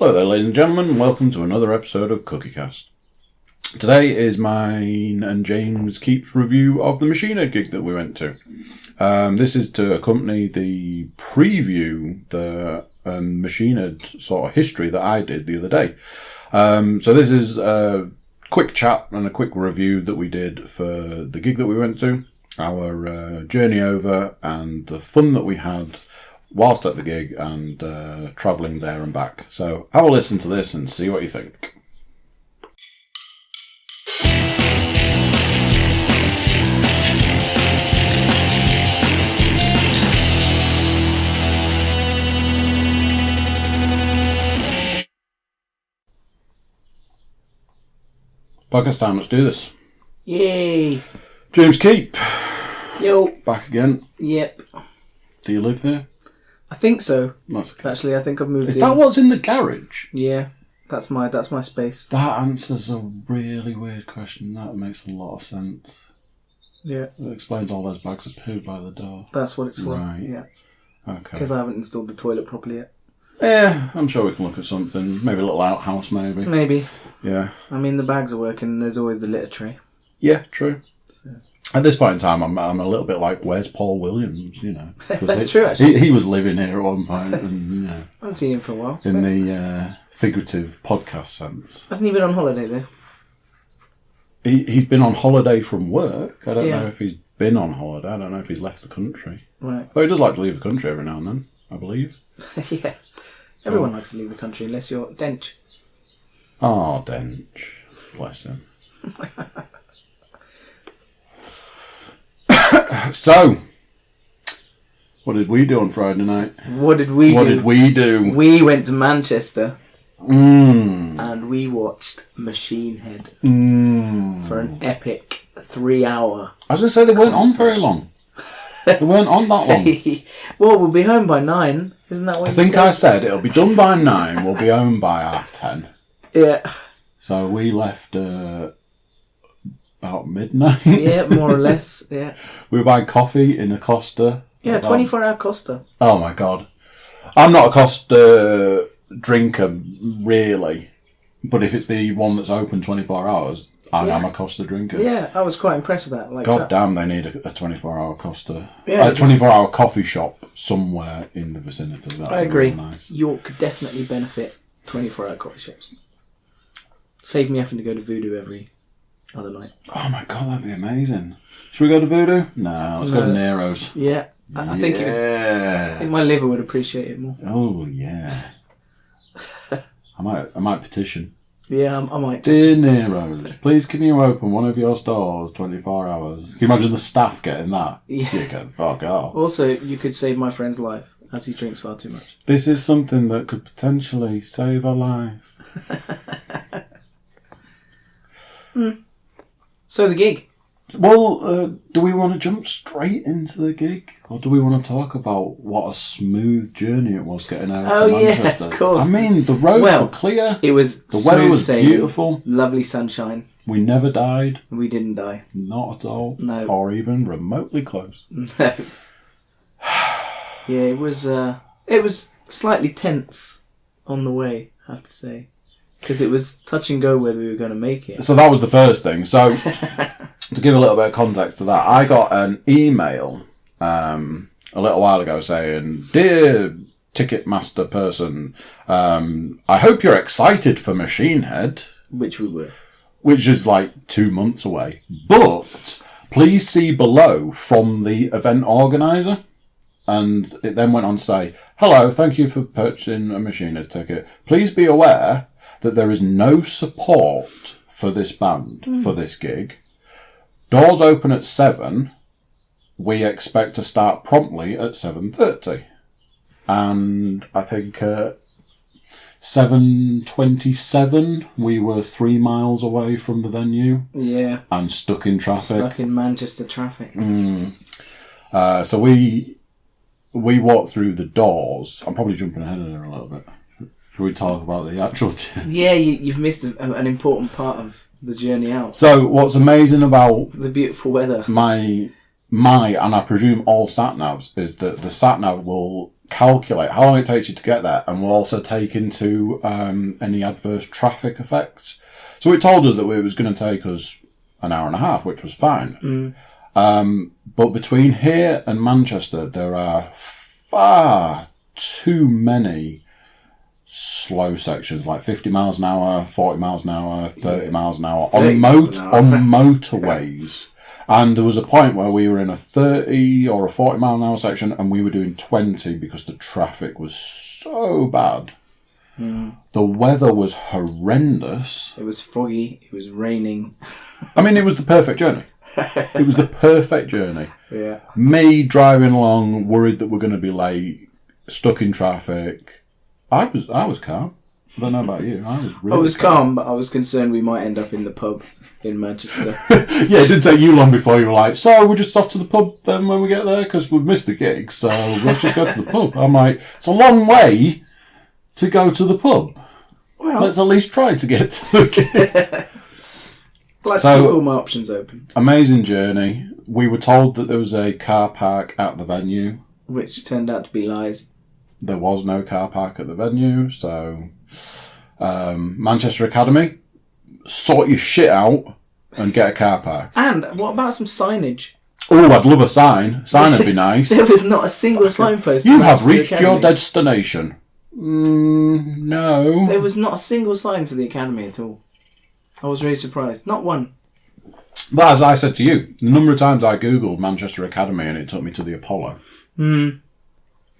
Hello there, ladies and gentlemen. Welcome to another episode of Cookiecast. Today is mine and James Keep's review of the MacLeod gig that we went to. This is to accompany the preview, the MacLeod sort of history that I did the other day. So this is a quick chat and a quick review that we did for the gig that we went to, our journey over, and the fun that we had whilst at the gig and travelling there and back. So have a listen to this and see what you think. Podcast time, let's do this. Yay! James Keep. Yo. Back again. Yep. Do you live here? I think so. That's okay. Actually, I think I've moved in. Is that what's in the garage? Yeah, that's my space. That answers a really weird question. That makes a lot of sense. Yeah. It explains all those bags of poo by the door. That's what it's for. Right. Yeah. Okay. Because I haven't installed the toilet properly yet. Yeah, I'm sure we can look at something. Maybe a little outhouse, maybe. Maybe. Yeah. I mean, the bags are working and there's always the litter tray. Yeah, true. So. At this point in time, I'm a little bit like, where's Paul Williams, you know? That's true, actually. He was living here at one point, and, you know. I haven't seen him for a while. In the figurative podcast sense. Hasn't he been on holiday, though? He's been on holiday from work. I don't Yeah. know if he's been on holiday. I don't know if he's left the country. Right. Though he does like to leave the country every now and then, I believe. Yeah. Everyone likes to leave the country, unless you're Dench. Oh, Dench. Bless him. So, what did we do on Friday night? What did we do? We went to Manchester and we watched Machine Head for an epic 3-hour. I was going to say they weren't on very long. They weren't on that long. Well, we'll be home by 9. Isn't that what I you think said? I said it'll be done by 9. We'll be home by 10:30. Yeah. So we left about midnight. Yeah, more or less. Yeah. We were buying coffee in a Costa. Yeah, 24-hour Costa. Oh my god. I'm not a Costa drinker, really. But if it's the one that's open 24 hours, I am a Costa drinker. Yeah, I was quite impressed with that. Like, God damn, they need a 24-hour Costa. Yeah. A 24-hour coffee shop somewhere in the vicinity. That'd I be agree. really nice. York could definitely benefit 24-hour coffee shops. Save me having to go to Voodoo every other night. Oh my god, that'd be amazing. Should we go to Voodoo? No, let's go to Nero's. Yeah. I think my liver would appreciate it more. Oh yeah. I might petition. Yeah, I might. Dear Nero's, please can you open one of your stores 24 hours? Can you imagine the staff getting that? Yeah. You can fuck off. Also, you could save my friend's life, as he drinks far too much. This is something that could potentially save a life. So the gig. Well, do we want to jump straight into the gig? Or do we want to talk about what a smooth journey it was getting over to Manchester? Yeah, of course. I mean, the roads were clear. It was the weather was sailing, beautiful. Lovely sunshine. We never died. We didn't die. Not at all. No. Or even remotely close. No. Yeah, it was slightly tense on the way, I have to say. Because it was touch and go whether we were going to make it. So that was the first thing. So, to give a little bit of context to that, I got an email a little while ago saying, "Dear Ticketmaster person, I hope you're excited for Machine Head." Which we were. Which is like 2 months away. But please see below from the event organiser. And it then went on to say, "Hello, thank you for purchasing a Machine Head ticket. Please be aware that there is no support for this band, for this gig. Doors open at 7. We expect to start promptly at 7:30. And I think at 7:27, we were 3 miles away from the venue. Yeah. And stuck in traffic. Stuck in Manchester traffic. So we walked through the doors. I'm probably jumping ahead of there a little bit. Should we talk about the actual journey? Yeah, you've missed an important part of the journey out. So what's amazing about the beautiful weather, my and I presume all sat-navs, is that the sat-nav will calculate how long it takes you to get there, and we'll also take into any adverse traffic effects. So it told us that it was going to take us an hour and a half, which was fine. But between here and Manchester, there are far too many slow sections, like 50 miles an hour, 40 miles an hour, 30 miles an hour on motorways. And there was a point where we were in a 30 or a 40 mile an hour section, and we were doing 20 because the traffic was so bad. The weather was horrendous. It was foggy. It was raining. I mean, it was the perfect journey. It was the perfect journey. Yeah. Me driving along, worried that we're going to be late, stuck in traffic. I was calm. I don't know about you. I was calm, but I was concerned we might end up in the pub in Manchester. Yeah, it didn't take you long before you were like, so we're just off to the pub then when we get there because we've missed the gig, so let's just go to the pub. I'm like, it's a long way to go to the pub. Well, let's at least try to get to the gig. Let's keep all my options open. Amazing journey. We were told that there was a car park at the venue, which turned out to be lies. There was no car park at the venue, so Manchester Academy, sort your shit out and get a car park. And what about some signage? Oh, I'd love a sign. Sign would be nice. There was not a single signpost. You have reached your destination. No. There was not a single sign for the academy at all. I was really surprised. Not one. But as I said to you, the number of times I googled Manchester Academy and it took me to the Apollo. You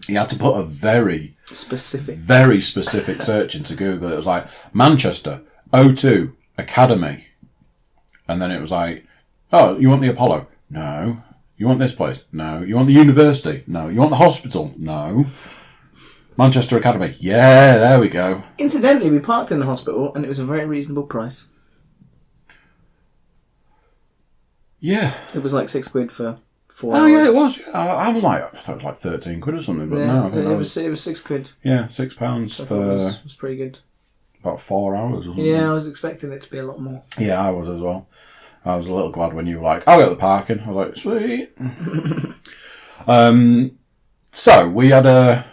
had to put a very specific search into Google. It was like Manchester O2 Academy, and then it was like, oh, you want the Apollo? No. You want this place? No. You want the university? No. You want the hospital? No. Manchester Academy. Yeah, there we go. Incidentally, we parked in the hospital, and it was a very reasonable price. Yeah. It was like £6 for 4 hours. Oh yeah, it was. Yeah. I thought it was like 13 quid or something, but yeah, no, I think it was £6. Yeah, £6 so for. It was pretty good. About 4 hours or something. Yeah, I was expecting it to be a lot more. Yeah, I was as well. I was a little glad when you were like, I'll get the parking. I was like, sweet. So we had a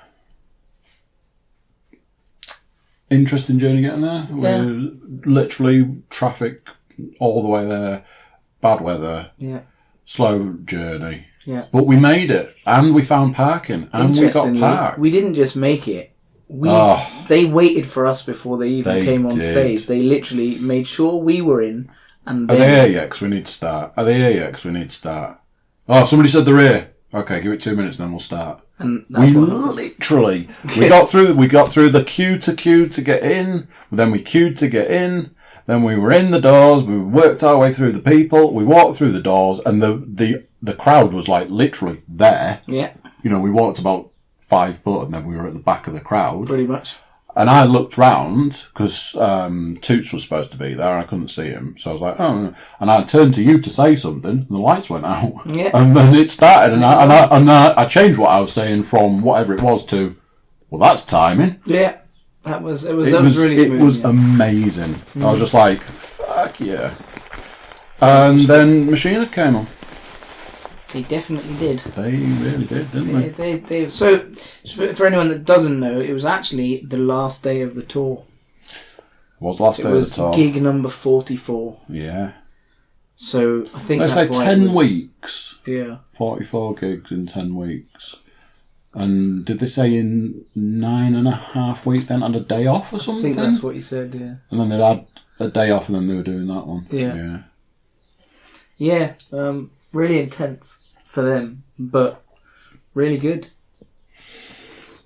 interesting journey getting there. Yeah. We're literally traffic all the way there, bad weather. Yeah. Slow journey. Yeah. But we made it, and we found parking, and we got parked. We didn't just make it. They waited for us before they even came on stage. They literally made sure we were in. And Are they here yet? Because we need to start. Are they here yet? Because we need to start. Oh, somebody said they're here. Okay, give it 2 minutes, then we'll start. And we literally we got through the queue to get in. Then we queued to get in. Then we were in the doors. We worked our way through the people. We walked through the doors, and the crowd was like literally there. Yeah. You know, we walked about 5 foot, and then we were at the back of the crowd. Pretty much. And I looked round because Toots was supposed to be there. I couldn't see him, so I was like, "Oh!" And I turned to you to say something. And the lights went out, and then it started. And I changed what I was saying from whatever it was to, well, that's timing. Yeah, that was really smooth. It was amazing. I was just like, fuck yeah. And then Machine Head came on. They definitely did. They really did, didn't they? So, for anyone that doesn't know, it was actually the last day of the tour. Was last day of the tour. It was gig number 44. Yeah. So, I think let's that's say why 10 weeks. Yeah. 44 gigs in 10 weeks. And did they say in 9.5 weeks then had a day off or something? I think that's what you said, yeah. And then they'd had a day off and then they were doing that one. Yeah. Yeah. Really intense for them, but really good.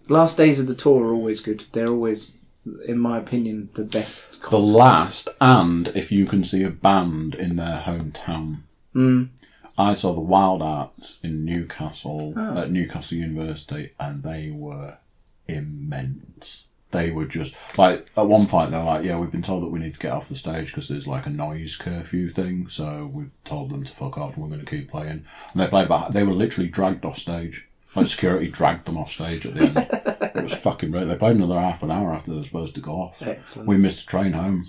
Last days of the tour are always good. They're always, in my opinion, the best concerts. The last, and if you can see a band in their hometown. I saw the Wild Arts in Newcastle, at Newcastle University, and they were immense. They were just, like, at one point they were like, yeah, we've been told that we need to get off the stage because there's like a noise curfew thing, so we've told them to fuck off and we're going to keep playing. And they were literally dragged off stage. Like, security dragged them off stage at the end. It was fucking brilliant. They played another half an hour after they were supposed to go off. Excellent. We missed a train home.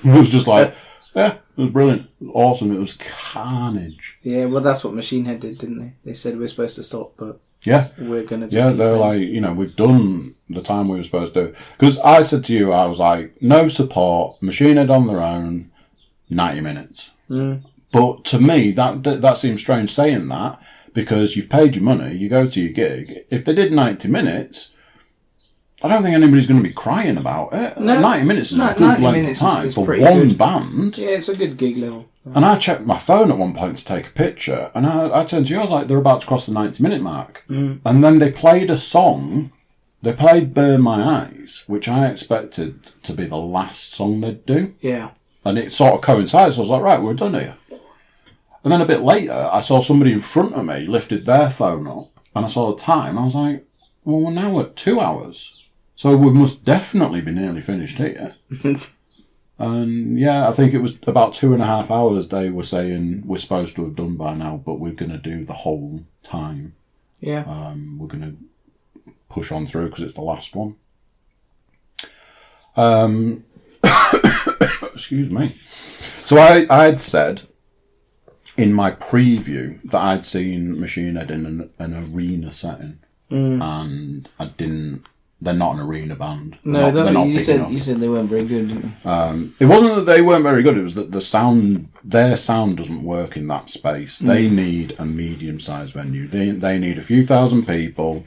It was just like, yeah, it was brilliant. It was awesome. It was carnage. Yeah, well, that's what Machine Head did, didn't they? They said we were supposed to stop, but... Yeah. We're going to just Yeah, they're like, we've done the time we were supposed to. Because I said to you, I was like, no support, Machine Head on their own, 90 minutes. But to me, that seems strange saying that, because you've paid your money, you go to your gig. If they did 90 minutes, I don't think anybody's going to be crying about it. No, 90 minutes is a good length of time for one band. Yeah, it's a good gig level. And I checked my phone at one point to take a picture, and I turned to you, I was like, they're about to cross the 90-minute mark. And then they played a song. They played Burn My Eyes, which I expected to be the last song they'd do. Yeah. And it sort of coincides. So I was like, right, we're done here. And then a bit later, I saw somebody in front of me lifted their phone up, and I saw the time. I was like, well, we're now at 2 hours. So we must definitely be nearly finished here. And yeah, I think it was about 2.5 hours they were saying we're supposed to have done by now, but we're going to do the whole time. Yeah. We're going to push on through because it's the last one. Excuse me. So I'd said in my preview that I'd seen Machine Head in an arena setting, and I didn't. They're not an arena band. No, that's what you said. You said they weren't very good, didn't you? It wasn't that they weren't very good. It was that their sound doesn't work in that space. They need a medium-sized venue. They need a few thousand people,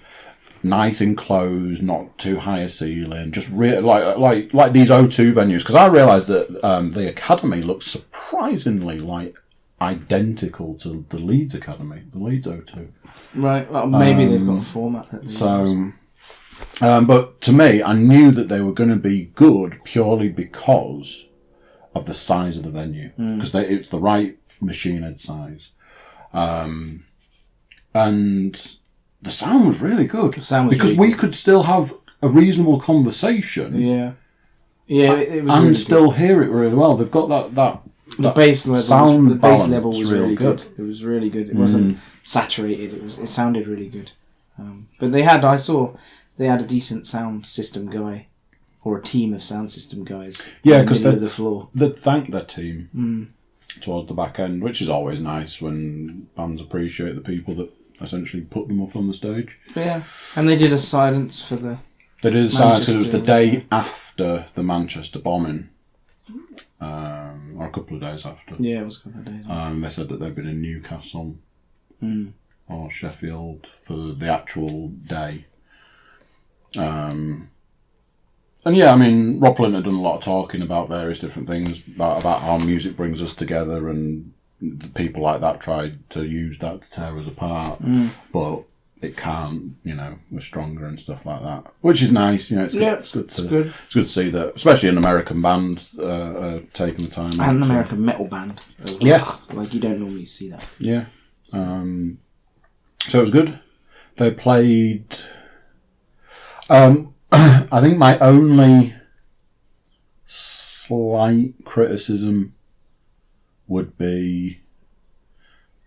nice enclosed, not too high a ceiling. Just like these O2 venues. Because I realised that the Academy looks surprisingly identical to the Leeds Academy, the Leeds O2. Right. Well, maybe they've got a format. But to me, I knew that they were going to be good purely because of the size of the venue. Because it's the right Machine Head size. And the sound was really good. Because we could still have a reasonable conversation. Yeah. Yeah, it was and really still hear it really well. They've got that the bass level was really good. It was really good. It wasn't saturated. It sounded really good. But they had a decent sound system guy, or a team of sound system guys. Yeah, because the floor. They'd thank their team towards the back end, which is always nice when bands appreciate the people that essentially put them up on the stage. Yeah, and they did a silence for the. They did a silence because it was the day after the Manchester bombing, or a couple of days after. Yeah, it was a couple of days. They said that they'd been in Newcastle or Sheffield for the actual day. And yeah, I mean, Rob Flint had done a lot of talking about various different things, about how music brings us together, and the people like that tried to use that to tear us apart, but it can't, we're stronger and stuff like that, which is nice, it's good to see that, especially an American band taking the time. And an American metal band. Yeah. Like, you don't normally see that. Yeah. So it was good. They played... I think my only slight criticism would be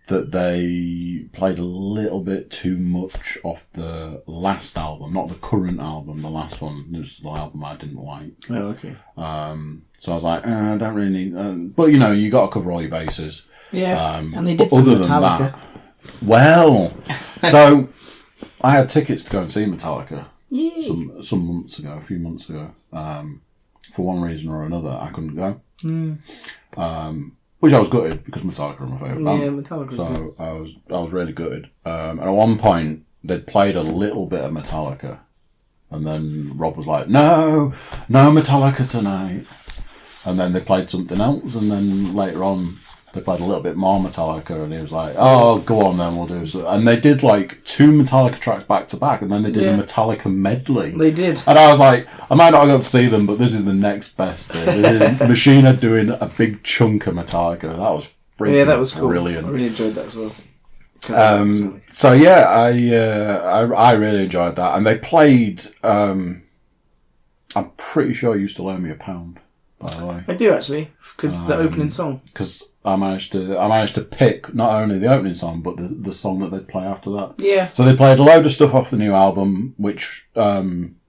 that they played a little bit too much off the last album, not the current album, the last one. This is the album I didn't like. Oh, okay. So I was like, I don't really need... but, you got to cover all your bases. Yeah, and they did some other Metallica. Than that, well, so I had tickets to go and see Metallica. Some months ago, a few months ago. For one reason or another, I couldn't go. Which I was gutted because Metallica are my favourite band. Yeah, Metallica. So I was really gutted. And at one point, they'd played a little bit of Metallica, and then Rob was like, "No Metallica tonight." And then they played something else, and then later on, they played a little bit more Metallica, and he was like, "Oh, go on then, we'll do so." And they did like 2 Metallica tracks back to back, and then they did a Metallica medley. They did. And I was like, I might not have got to see them, but this is the next best thing. This is Machine Head doing a big chunk of Metallica. That was freaking that was cool. Brilliant. I really enjoyed that as well. So yeah, I really enjoyed that, and they played. I'm pretty sure you still owe me £1, by the way. I do actually, because the opening song. Because I managed to pick not only the opening song but the song that they'd play after that. Yeah. So they played a load of stuff off the new album, which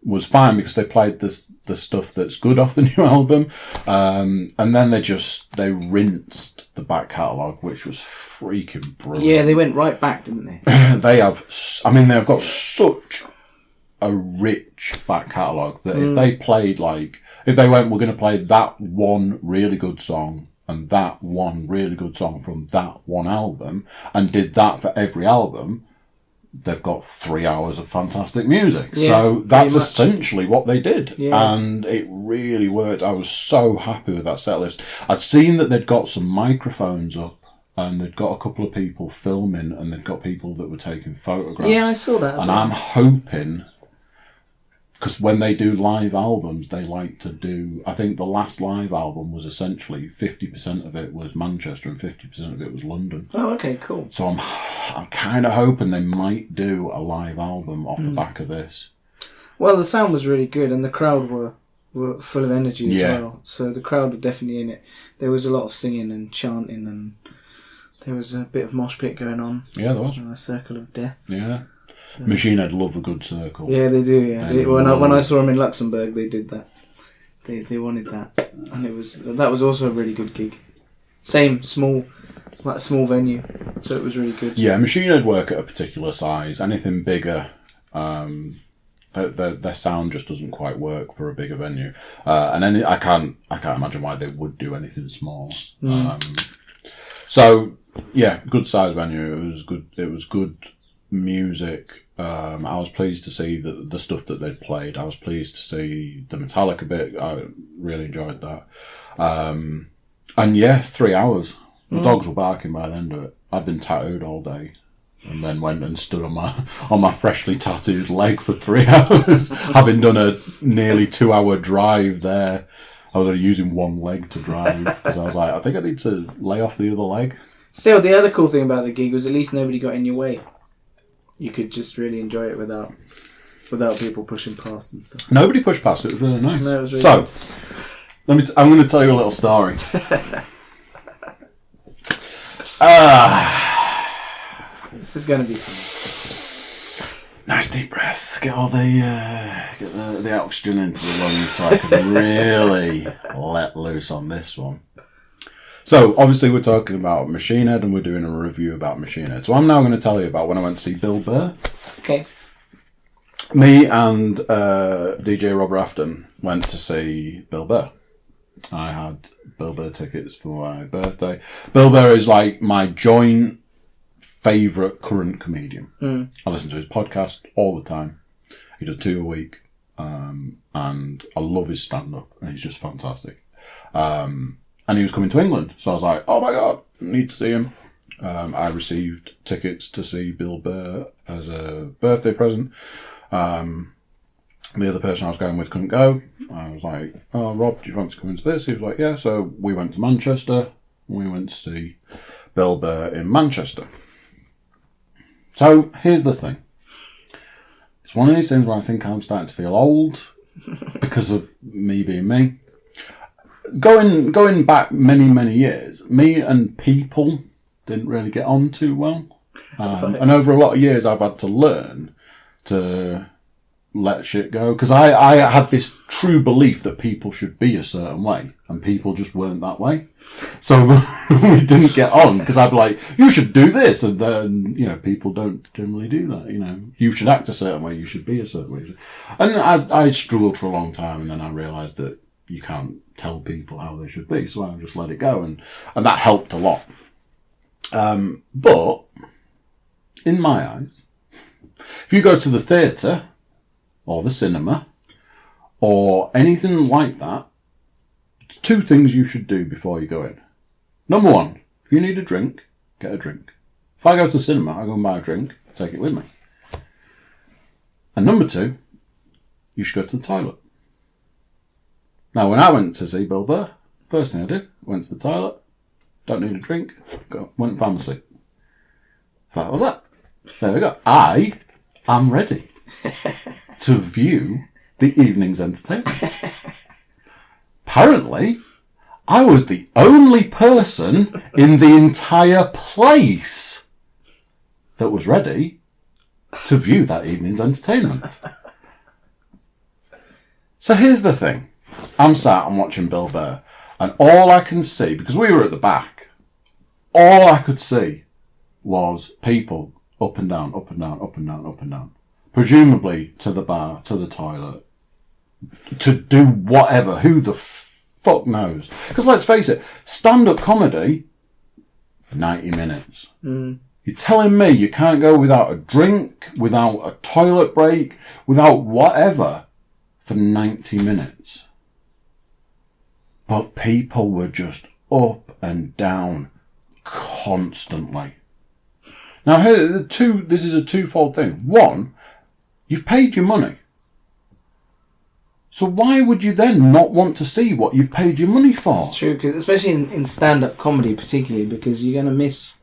was fine because they played the stuff that's good off the new album, and then they rinsed the back catalogue, which was freaking brilliant. Yeah, they went right back, didn't they? They've got such a rich back catalogue that if they played if they went, we're going to play that one really good song and that one really good song from that one album, and did that for every album, they've got 3 hours of fantastic music. Yeah, so that's essentially what they did. Yeah. And it really worked. I was so happy with that set list. I'd seen that they'd got some microphones up and they'd got a couple of people filming and they'd got people that were taking photographs. Yeah, I saw that as well. I'm hoping, because when they do live albums, they like to do... I think the last live album was essentially 50% of it was Manchester and 50% of it was London. Oh, okay, cool. So I'm kind of hoping they might do a live album off the back of this. Well, the sound was really good and the crowd were full of energy as well. So the crowd were definitely in it. There was a lot of singing and chanting and there was a bit of mosh pit going on. Yeah, there was. A circle of death. Yeah. Machine Head love a good circle. Yeah, they do. Yeah, when I saw them in Luxembourg, they did that. They wanted that, and that was also a really good gig. Same small venue, so it was really good. Yeah, Machine Head work at a particular size. Anything bigger, their sound just doesn't quite work for a bigger venue. And I can't imagine why they would do anything small. So yeah, good size venue. It was good. It was good music. I was pleased to see the stuff that they'd played. I was pleased to see the Metallica bit. I really enjoyed that. And yeah, 3 hours. The dogs were barking by the end of it. I'd been tattooed all day and then went and stood on my freshly tattooed leg for 3 hours, having done a nearly 2 hour drive there. I was only using one leg to drive because I was like, I think I need to lay off the other leg. Still, the other cool thing about the gig was at least nobody got in your way. You could just really enjoy it without people pushing past and stuff. Nobody pushed past. It was really nice. No, it was really good. I'm going to tell you a little story. This is going to be fun. Nice deep breath. Get all the oxygen into the lungs so I can really let loose on this one. So, obviously, we're talking about Machine Head and we're doing a review about Machine Head. So, I'm now going to tell you about when I went to see Bill Burr. Okay. Me and DJ Rob Rafton went to see Bill Burr. I had Bill Burr tickets for my birthday. Bill Burr is like my joint favourite current comedian. I listen to his podcast all the time. He does 2 a week. And I love his stand-up. And he's just fantastic. And he was coming to England. So I was like, oh my God, need to see him. I received tickets to see Bill Burr as a birthday present. The other person I was going with couldn't go. I was like, oh, Rob, do you want to come into this? He was like, yeah. So we went to Manchester. We went to see Bill Burr in Manchester. So here's the thing. It's one of these things where I think I'm starting to feel old because of me being me. Going back many, many years, me and people didn't really get on too well. And over a lot of years, I've had to learn to let shit go. Because I had this true belief that people should be a certain way. And people just weren't that way. So we didn't get on. Because I'd be like, you should do this. And then, people don't generally do that. You should act a certain way. You should be a certain way. And I struggled for a long time. And then I realised that you can't tell people how they should be, so I just let it go, and that helped a lot. But in my eyes, if you go to the theatre or the cinema or anything like that, it's 2 things you should do before you go in. Number 1, if you need a drink, get a drink. If I go to the cinema, I go and buy a drink, take it with me. And number 2, you should go to the toilet. Now, when I went to see Bill Burr, first thing I did, went to the toilet, don't need a drink, went and found my seat. So that was that. There we go. I am ready to view the evening's entertainment. Apparently, I was the only person in the entire place that was ready to view that evening's entertainment. So here's the thing. I'm watching Bill Burr, and all I can see, because we were at the back, all I could see was people up and down, up and down, up and down, up and down. Presumably to the bar, to the toilet, to do whatever. Who the fuck knows? Because let's face it, stand-up comedy, 90 minutes. You're telling me you can't go without a drink, without a toilet break, without whatever for 90 minutes. But people were just up and down constantly. Now, this is a twofold thing. One, you've paid your money. So why would you then not want to see what you've paid your money for? It's true, cause especially in stand-up comedy particularly, because you're going to miss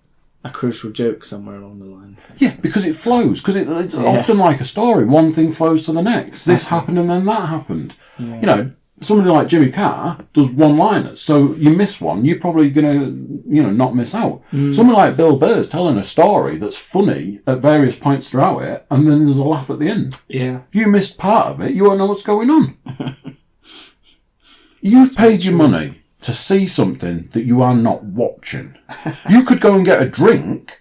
a crucial joke somewhere along the line. Yeah, because it flows. Because it's often like a story. One thing flows to the next. Exactly. This happened and then that happened. Yeah. You know, somebody like Jimmy Carr does one-liners. So you miss one, you're probably going to, not miss out. Somebody like Bill Burr's telling a story that's funny at various points throughout it, and then there's a laugh at the end. Yeah. If you missed part of it, you won't know what's going on. You've paid your money to see something that you are not watching. You could go and get a drink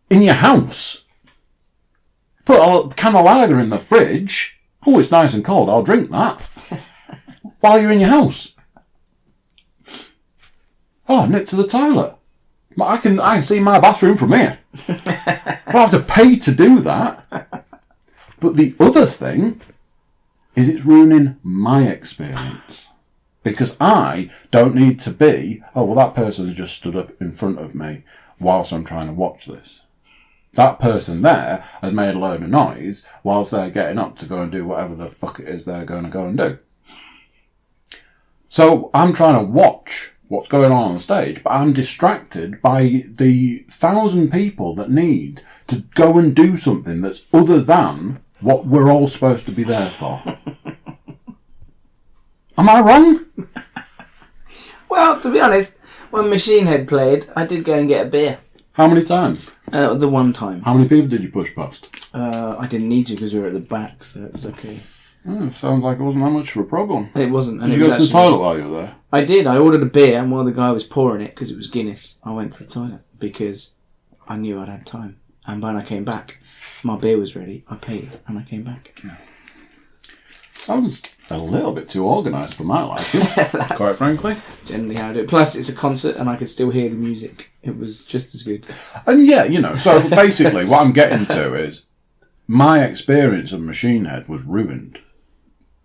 in your house. Put a can of lager in the fridge. Oh, it's nice and cold. I'll drink that. While you're in your house. Oh, nip to the toilet. I can see my bathroom from here. I don't have to pay to do that. But the other thing is it's ruining my experience. Because I don't need to be, that person has just stood up in front of me whilst I'm trying to watch this. That person there has made a load of noise whilst they're getting up to go and do whatever the fuck it is they're going to go and do. So I'm trying to watch what's going on stage, but I'm distracted by the 1,000 people that need to go and do something that's other than what we're all supposed to be there for. Am I wrong? Well, to be honest, when Machine Head played, I did go and get a beer. How many times? The one time. How many people did you push past? I didn't need to because we were at the back, so it was okay. Sounds like it wasn't that much of a problem. It wasn't. Did you go to the toilet while you were there? I did. I ordered a beer, and while the guy was pouring it, because it was Guinness, I went to the toilet because I knew I'd had time. And when I came back, my beer was ready. I paid, and I came back. Yeah. Sounds a little bit too organised for my liking, quite frankly. Generally how I do it. Plus, it's a concert, and I could still hear the music. It was just as good. And yeah, so basically what I'm getting to is my experience of Machine Head was ruined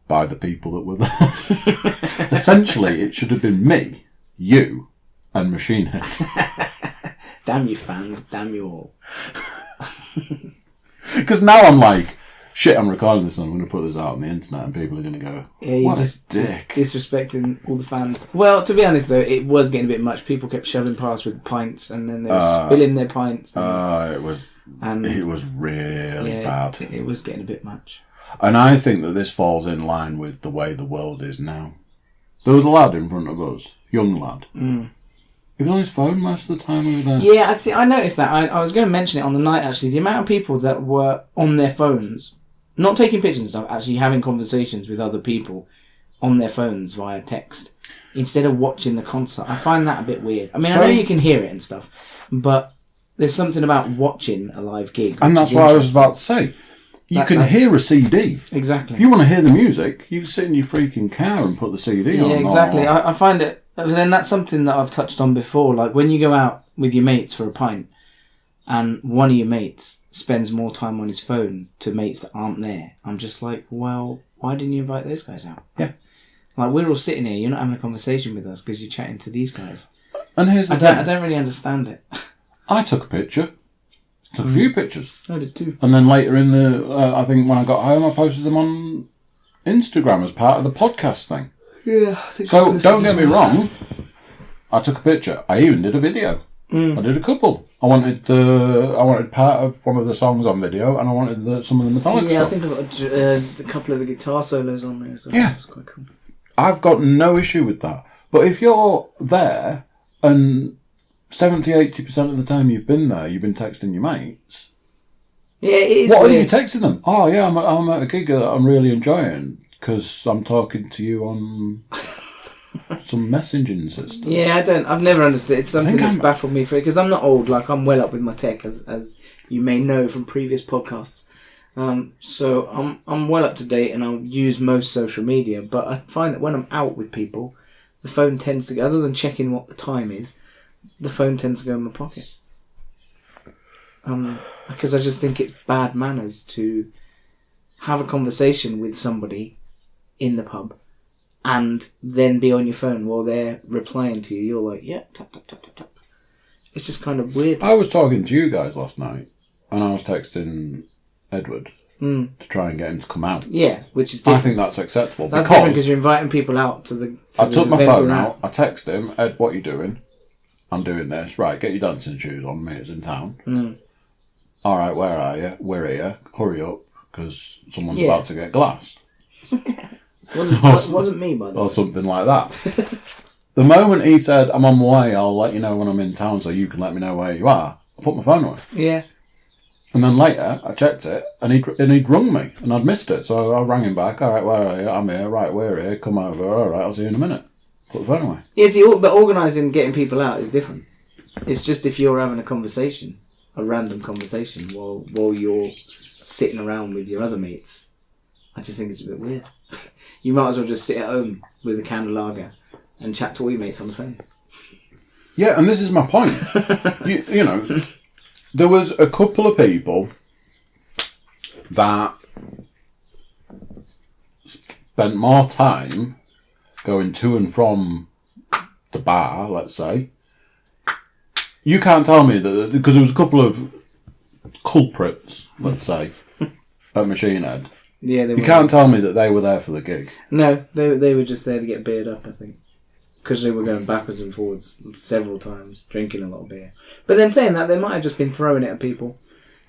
by the people that were there. Essentially, it should have been me, you, and Machine Head. Damn you fans, damn you all. Because now I'm like, shit, I'm recording this and I'm going to put this out on the internet and people are going to go, what a dick. Just disrespecting all the fans. Well, to be honest though, it was getting a bit much. People kept shoving past with pints and then they were spilling their pints. It was really bad. It was getting a bit much. And I think that this falls in line with the way the world is now. There was a lad in front of us, young lad. He was on his phone most of the time we were there. Yeah, I noticed that. I was going to mention it on the night, actually. The amount of people that were on their phones, not taking pictures and stuff, actually having conversations with other people on their phones via text, instead of watching the concert. I find that a bit weird. I mean, I know you can hear it and stuff, but there's something about watching a live gig. And that's what I was about to say. You can hear a CD. Exactly. If you want to hear the music, you can sit in your freaking car and put the CD on. Yeah, exactly. I find it... Then that's something that I've touched on before. Like when you go out with your mates for a pint and one of your mates spends more time on his phone to mates that aren't there, I'm just like, well, why didn't you invite those guys out? Yeah. Like we're all sitting here, you're not having a conversation with us because you're chatting to these guys. And here's the thing. I don't really understand it. I took a picture. Took a few pictures. I did too. And then later in I think when I got home, I posted them on Instagram as part of the podcast thing. Yeah, I think so. Don't get me wrong. I took a picture. I even did a video. I did a couple. I wanted part of one of the songs on video, and I wanted some of the metallic stuff. Yeah, I think I've got a couple of the guitar solos on there as well. Yeah, it's quite cool. I've got no issue with that. But if you're there and 70-80% of the time you've been there, you've been texting your mates. Yeah, it is. What are you texting them? Oh yeah, I'm at a gig that I'm really enjoying. because I'm talking to you on some messaging system. Yeah, I've never understood. It's something that's baffled me because I'm not old. Like, I'm well up with my tech, as you may know from previous podcasts. So I'm well up to date, and I'll use most social media. But I find that when I'm out with people, the phone tends to go, other than checking what the time is, the phone tends to go in my pocket. Because I just think it's bad manners to have a conversation with somebody in the pub and then be on your phone while they're replying to you. You're like, yeah, tap, tap, tap, tap, tap. It's just kind of weird. I was talking to you guys last night, and I was texting Edward to try and get him to come out. Yeah, which is different. I think that's acceptable. That's different because you're inviting people out to the... I took my phone out, I texted him, Ed, what are you doing? I'm doing this. Right, get your dancing shoes on, mate's in town. All right, where are you? We're here. Hurry up, because someone's about to get glassed. wasn't me, by the way. Or something like that. The moment he said, I'm on my way, I'll let you know when I'm in town so you can let me know where you are, I put my phone away. Yeah. And then later, I checked it, and he'd rung me, and I'd missed it. So I rang him back. All right, where are you? I'm here. Right, we're here. Come over. All right, I'll see you in a minute. Put the phone away. Yeah, see, but organising getting people out is different. It's just if you're having a conversation, a random conversation, while you're sitting around with your other mates, I just think it's a bit weird. You might as well just sit at home with a can of lager and chat to all your mates on the phone. Yeah, and this is my point. you know, there was a couple of people that spent more time going to and from the bar, let's say. You can't tell me that, because there was a couple of culprits, let's say, at Machine Head. Yeah, you can't tell me that they were there for the gig. No, they were just there to get beered up, I think. Because they were going backwards and forwards several times, drinking a lot of beer. But then saying that, they might have just been throwing it at people.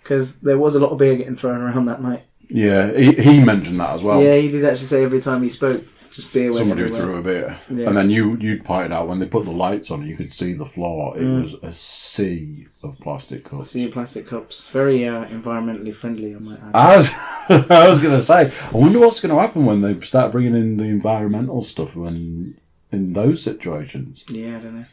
Because there was a lot of beer getting thrown around that night. Yeah, he mentioned that as well. Yeah, he did actually say every time he spoke, just beer went somebody everywhere. threw a beer. Yeah. And then you'd pointed out, when they put the lights on, you could see the floor. It was a sea of plastic cups. A sea of plastic cups. Very environmentally friendly, I might add. I was going to say, I wonder what's going to happen when they start bringing in the environmental stuff in those situations. Yeah, I don't know.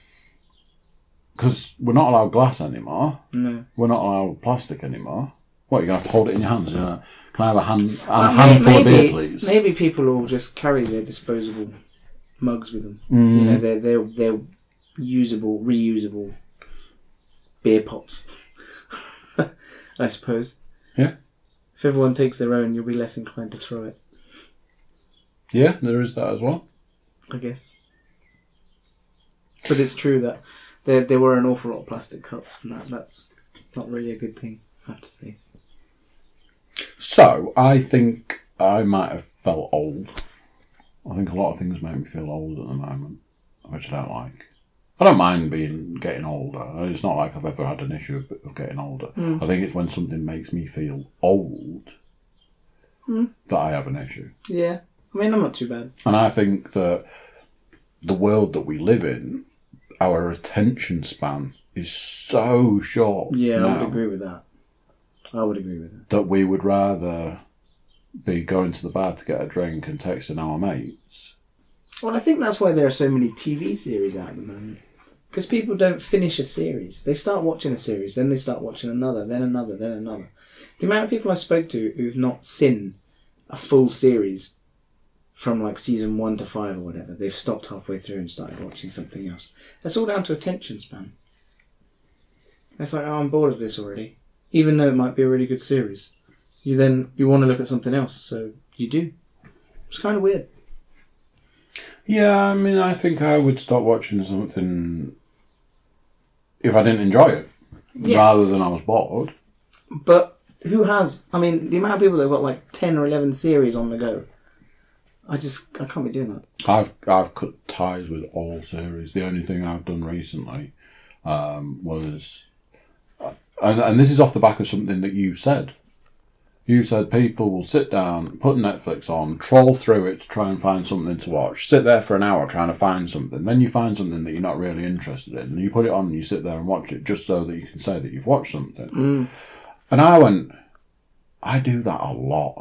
Because we're not allowed glass anymore. No. We're not allowed plastic anymore. What, you're going to have to hold it in your hands? You know? Can I have a handful of beer, please? Maybe people will just carry their disposable mugs with them. You know, they're usable, reusable beer pots, I suppose. Yeah. If everyone takes their own, you'll be less inclined to throw it. Yeah, there is that as well. I guess. But it's true that there were an awful lot of plastic cups, and that's not really a good thing, I have to say. So, I think I might have felt old. I think a lot of things make me feel old at the moment, which I don't like. I don't mind getting older. It's not like I've ever had an issue of getting older. I think it's when something makes me feel old that I have an issue. Yeah. I mean, I'm not too bad. And I think that the world that we live in, our attention span is so short. Yeah, now I would agree with that. That we would rather be going to the bar to get a drink and texting our mates. Well, I think that's why there are so many TV series out at the moment. Because people don't finish a series. They start watching a series, then they start watching another, then another, then another. The amount of people I spoke to who've not seen a full series from like season 1 to 5 or whatever, they've stopped halfway through and started watching something else. That's all down to attention span. It's like, oh, I'm bored of this already. Even though it might be a really good series. You want to look at something else, so you do. It's kind of weird. Yeah, I mean, I think I would stop watching something if I didn't enjoy it, rather than I was bored. But who has? I mean, the amount of people that have got like 10 or 11 series on the go, I can't be doing that. I've cut ties with all series. The only thing I've done recently was, and this is off the back of something that you said. You said people will sit down, put Netflix on, troll through it to try and find something to watch, sit there for an hour trying to find something. Then you find something that you're not really interested in, and you put it on and you sit there and watch it just so that you can say that you've watched something. And I do that a lot.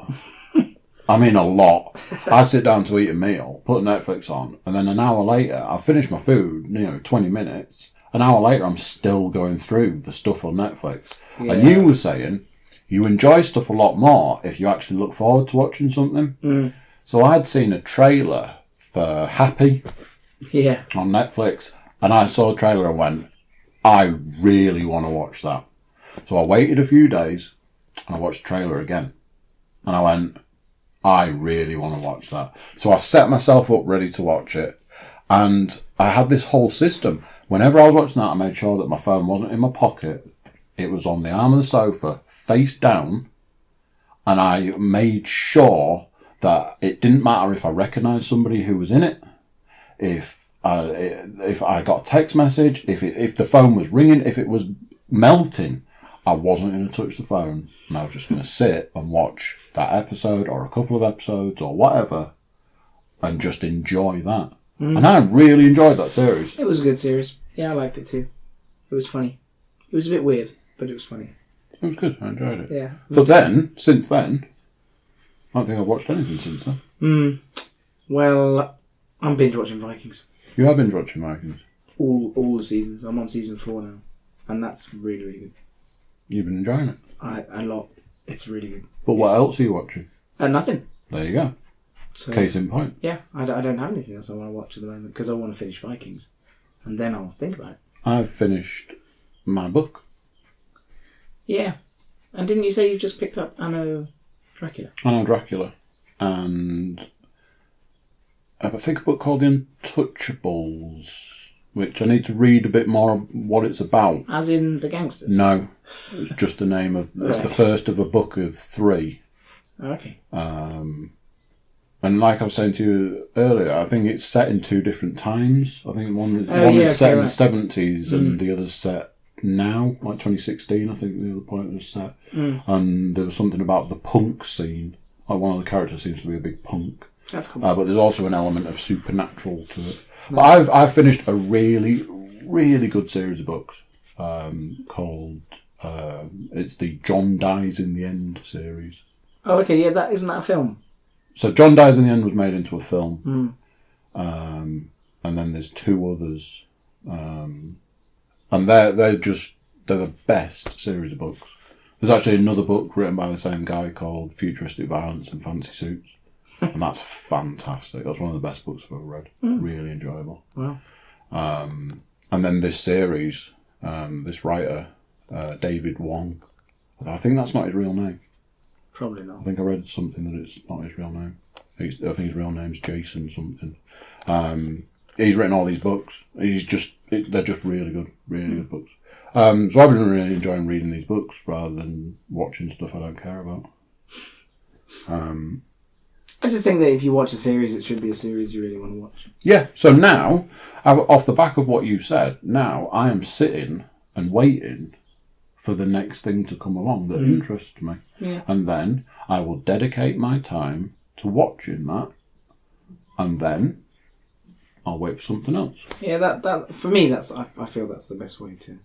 I mean, a lot. I sit down to eat a meal, put Netflix on, and then an hour later, I've finished my food, 20 minutes. An hour later, I'm still going through the stuff on Netflix. Yeah. And you were saying you enjoy stuff a lot more if you actually look forward to watching something. Mm. So I'd seen a trailer for Happy on Netflix, and I saw a trailer and went, I really want to watch that. So I waited a few days, and I watched the trailer again. And I went, I really want to watch that. So I set myself up ready to watch it. And I had this whole system. Whenever I was watching that, I made sure that my phone wasn't in my pocket. It was on the arm of the sofa, face down. And I made sure that it didn't matter if I recognised somebody who was in it, if I got a text message, if the phone was ringing, if it was melting, I wasn't going to touch the phone, and I was just going to sit and watch that episode or a couple of episodes or whatever and just enjoy that. Mm. And I really enjoyed that series. It was a good series. Yeah, I liked it too. It was funny. It was a bit weird, but it was funny. It was good. I enjoyed it. Yeah. But then, since then, I don't think I've watched anything since then. Well, I'm binge watching Vikings. You have binge watching Vikings? All the seasons. I'm on season 4 now. And that's really, really good. You've been enjoying it? A lot. It's really good. But what else are you watching? Nothing. There you go. So, case in point. Yeah, I don't have anything else I want to watch at the moment because I want to finish Vikings. And then I'll think about it. I've finished my book. Yeah. And didn't you say you've just picked up Anno Dracula? Anno Dracula. And I think a book called The Untouchables, which I need to read a bit more of what it's about. As in the gangsters? No. It's just the name of... It's the first of a book of 3. Okay. And like I was saying to you earlier, I think it's set in 2 different times. I think one is set in the 70s and the other's set now, like 2016, I think the other point was set. And there was something about the punk scene. Like one of the characters seems to be a big punk. That's cool. But there's also an element of supernatural to it. But I've finished a really, really good series of books called... it's the John Dies in the End series. Oh, okay, yeah, isn't that a film? So John Dies in the End was made into a film. And then there's 2 others. And they're the best series of books. There's actually another book written by the same guy called Futuristic Violence and Fancy Suits. And that's fantastic. That's one of the best books I've ever read. Really enjoyable. Wow. And then this series, this writer, David Wong, I think that's not his real name. Probably not. I think I read something that it's not his real name. I think his real name's Jason something. He's written all these books. They're just really good books. So I've been really enjoying reading these books rather than watching stuff I don't care about. I just think that if you watch a series, it should be a series you really want to watch. Yeah, so now, off the back of what you said, now I am sitting and waiting for the next thing to come along that interests me. Yeah. And then I will dedicate my time to watching that, and then I'll wait for something else. Yeah, that for me, I feel that's the best way to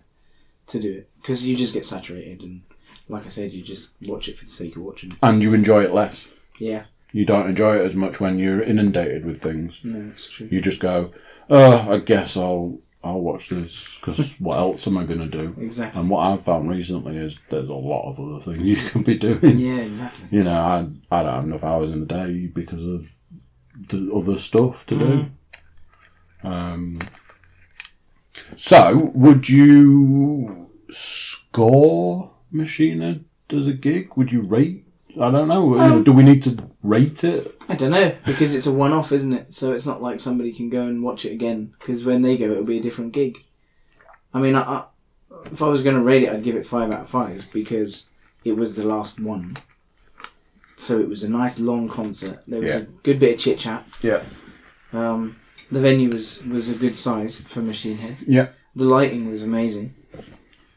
do it. Because you just get saturated, and like I said, you just watch it for the sake of watching it. And you enjoy it less. Yeah. You don't enjoy it as much when you're inundated with things. No, it's true. You just go, I guess I'll watch this, because what else am I going to do? Exactly. And what I've found recently is there's a lot of other things you can be doing. Yeah, exactly. You know, I don't have enough hours in the day because of the other stuff to do. So, would you score Machina as a gig? Would you rate? I don't know. Do we need to rate it? I don't know, because it's a one-off, isn't it? So it's not like somebody can go and watch it again, because when they go, it'll be a different gig. I mean, if I was going to rate it, I'd give it 5 out of 5, because it was the last one. So it was a nice long concert. There was a good bit of chit-chat. Yeah. The venue was a good size for Machine Head. Yeah. The lighting was amazing.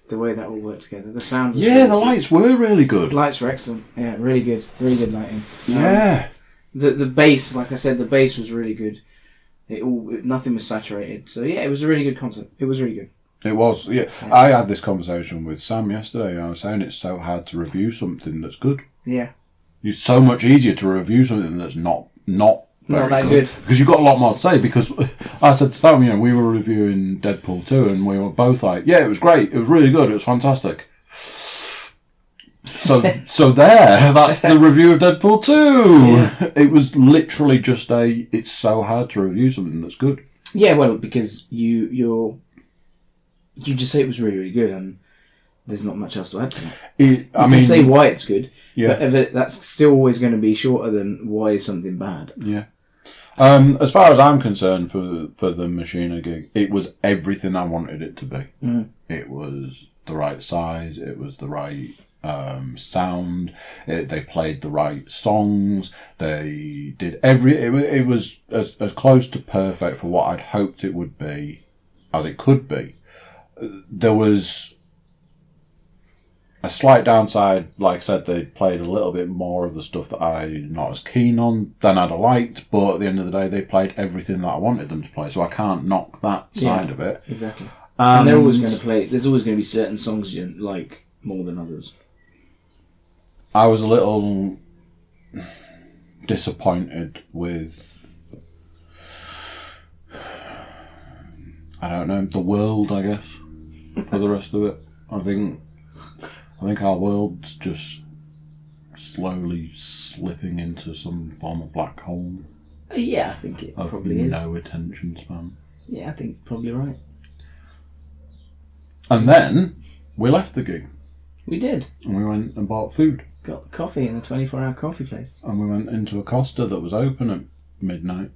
The way that all worked together. The sound was the lights were really good. Lights were excellent. Yeah, really good lighting. Yeah. The bass, like I said, the bass was really good. Nothing was saturated. So yeah, it was a really good concert. It was really good. It was, yeah. I had this conversation with Sam yesterday. I was saying it's so hard to review something that's good. Yeah. It's so much easier to review something that's not very that good. because you've got a lot more to say. Because I said to Sam, we were reviewing Deadpool 2 and we were both like, yeah, it was great, it was really good, it was fantastic. So that's the review of Deadpool 2. Yeah. It was literally just it's so hard to review something that's good. Yeah, well, because you just say it was really, really good, and there's not much else to add to it. I mean, say why it's good, but that's still always going to be shorter than why is something bad. Yeah. As far as I'm concerned, for the Machina gig, it was everything I wanted it to be. Mm. It was the right size. It was the right sound. They played the right songs. They did It was as close to perfect for what I'd hoped it would be as it could be. There was a slight downside, like I said, they played a little bit more of the stuff that I'm not as keen on than I'd have liked, but at the end of the day, they played everything that I wanted them to play, so I can't knock that side of it. Exactly. And they're always going to play, there's always going to be certain songs you like more than others. I was a little disappointed with, I don't know, the world, I guess, for the rest of it. I think our world's just slowly slipping into some form of black hole. Yeah, I think it probably is. No attention span. Yeah, I think probably right. And then we left the gig. We did. And we went and bought food. Got coffee in a 24-hour coffee place. And we went into a Costa that was open at midnight.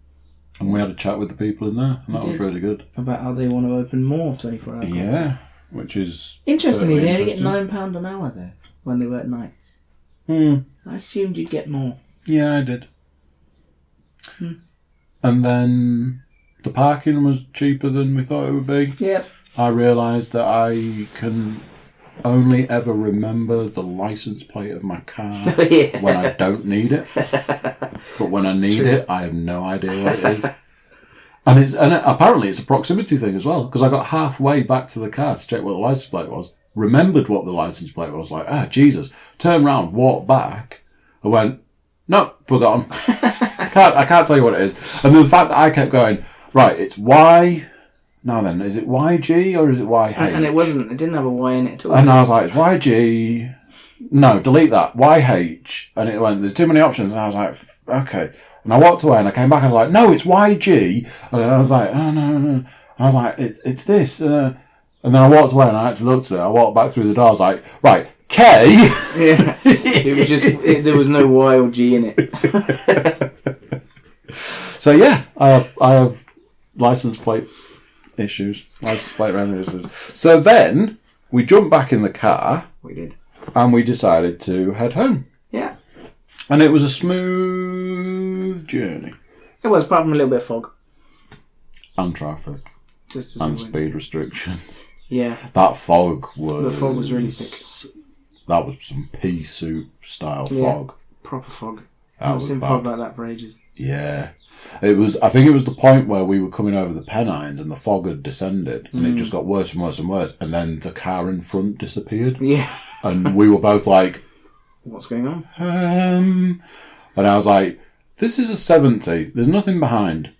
And we had a chat with the people in there. And that was really good. About how they want to open more 24-hour Costas. Yeah. Which is interestingly, they only get £9 an hour there when they work nights. I assumed you'd get more. Yeah, I did. And then the parking was cheaper than we thought it would be. Yep. I realised that I can only ever remember the license plate of my car when I don't need it. But when I need it, I have no idea what it is. And apparently it's a proximity thing as well, because I got halfway back to the car to check what the license plate was, remembered what the license plate was, like, Jesus, turned round, walked back, I went, no, forgotten. I can't tell you what it is. And the fact that I kept going, right, it's Y, now then, is it YG or is it YH? And it didn't have a Y in it at all. And I was like, it's YG, no, delete that, YH, and it went, there's too many options, and I was like, okay. And I walked away and I came back and I was like, no, it's YG. And I was like, oh, no. I was like, it's this. And then I walked away and I actually looked at it. I walked back through the door. I was like, right, K. Yeah. It was just, there was no Y or G in it. So yeah, I have license plate issues. License plate random issues. So then we jumped back in the car. We did. And we decided to head home. Yeah. And it was a smooth journey. It was, apart from a little bit of fog. And traffic. And speed restrictions. Yeah. That fog was... The fog was really thick. That was some pea soup style fog. Proper fog. I've not seen fog like that for ages. Yeah. I think it was the point where we were coming over the Pennines and the fog had descended and it just got worse and worse and worse, and then the car in front disappeared. Yeah. And we were both like... What's going on? And I was like, this is a 70. There's nothing behind.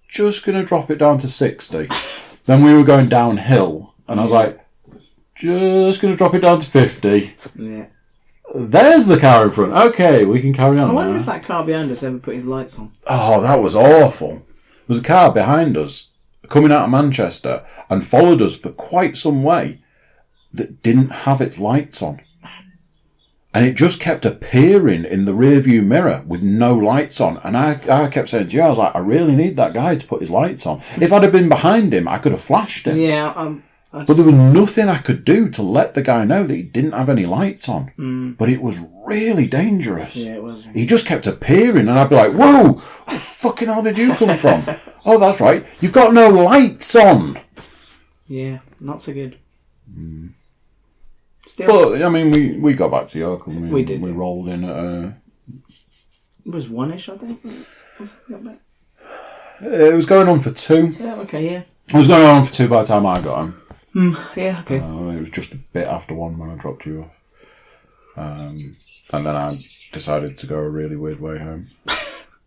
Just going to drop it down to 60. Then we were going downhill. And I was like, just going to drop it down to 50. Yeah. There's the car in front. Okay, we can carry on. I wonder if that car behind us ever put his lights on. Oh, that was awful. There was a car behind us coming out of Manchester and followed us for quite some way that didn't have its lights on. And it just kept appearing in the rearview mirror with no lights on. And I kept saying to you, I was like, I really need that guy to put his lights on. If I'd have been behind him, I could have flashed him. Yeah, but there was nothing I could do to let the guy know that he didn't have any lights on. But it was really dangerous. Yeah, it was. He just kept appearing and I'd be like, whoa, where the fucking hell did you come from? Oh, that's right, you've got no lights on. Yeah, not so good. Still, but, I mean, we got back to York and we did. We rolled in at... It was 1-ish, I think. It was going on for 2. Yeah, okay, yeah. It was going on for 2 by the time I got home. Yeah, okay. It was just a bit after 1 when I dropped you off. And then I decided to go a really weird way home.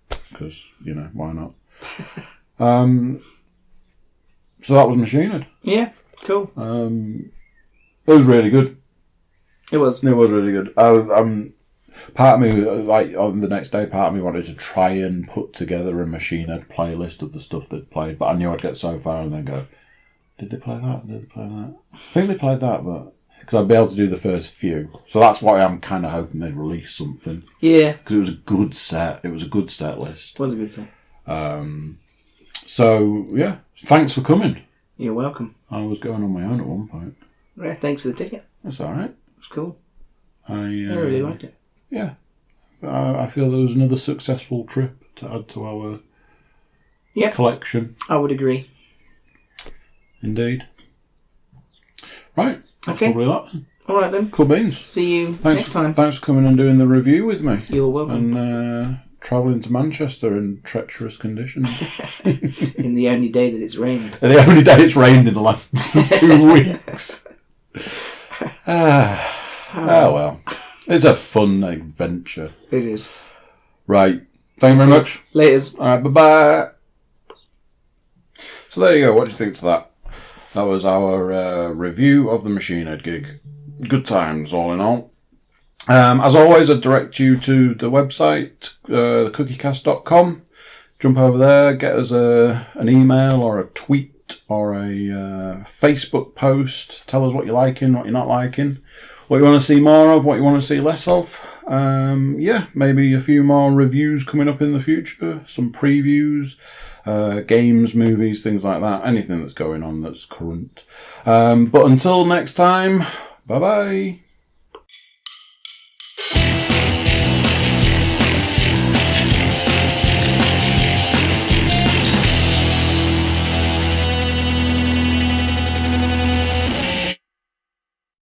Because, why not? So that was Machined. Yeah, cool. It was really good. It was. It was really good. Part of me, like on the next day, part of me wanted to try and put together a Machined playlist of the stuff they'd played, but I knew I'd get so far and then go, did they play that? Did they play that? I think they played that, but because I'd be able to do the first few. So that's why I'm kind of hoping they'd release something. Yeah. Because it was a good set. It was a good set list. It was a good set. So, yeah. Thanks for coming. You're welcome. I was going on my own at one point. Yeah, thanks for the ticket. That's all right. It was cool. I really liked it. Yeah. I feel there was another successful trip to add to our collection. I would agree. Indeed. Right. That's okay. Probably that. All right then. Cool beans. See you next time. Thanks for coming and doing the review with me. You're welcome. And travelling to Manchester in treacherous conditions. In the only day that it's rained. And the only day it's rained in the last 2 weeks. Well. It's a fun adventure. It is. Right. Thank you very much. Laters. All right, bye-bye. So there you go. What do you think to that? That was our review of the Machined gig. Good times, all in all. As always, I'd direct you to the website, cookiecast.com. Jump over there, get us an email or a tweet or a Facebook post. Tell us what you're liking, what you're not liking, what you want to see more of, what you want to see less of. Maybe a few more reviews coming up in the future, some previews, games, movies, things like that. Anything that's going on that's current. But until next time, bye-bye.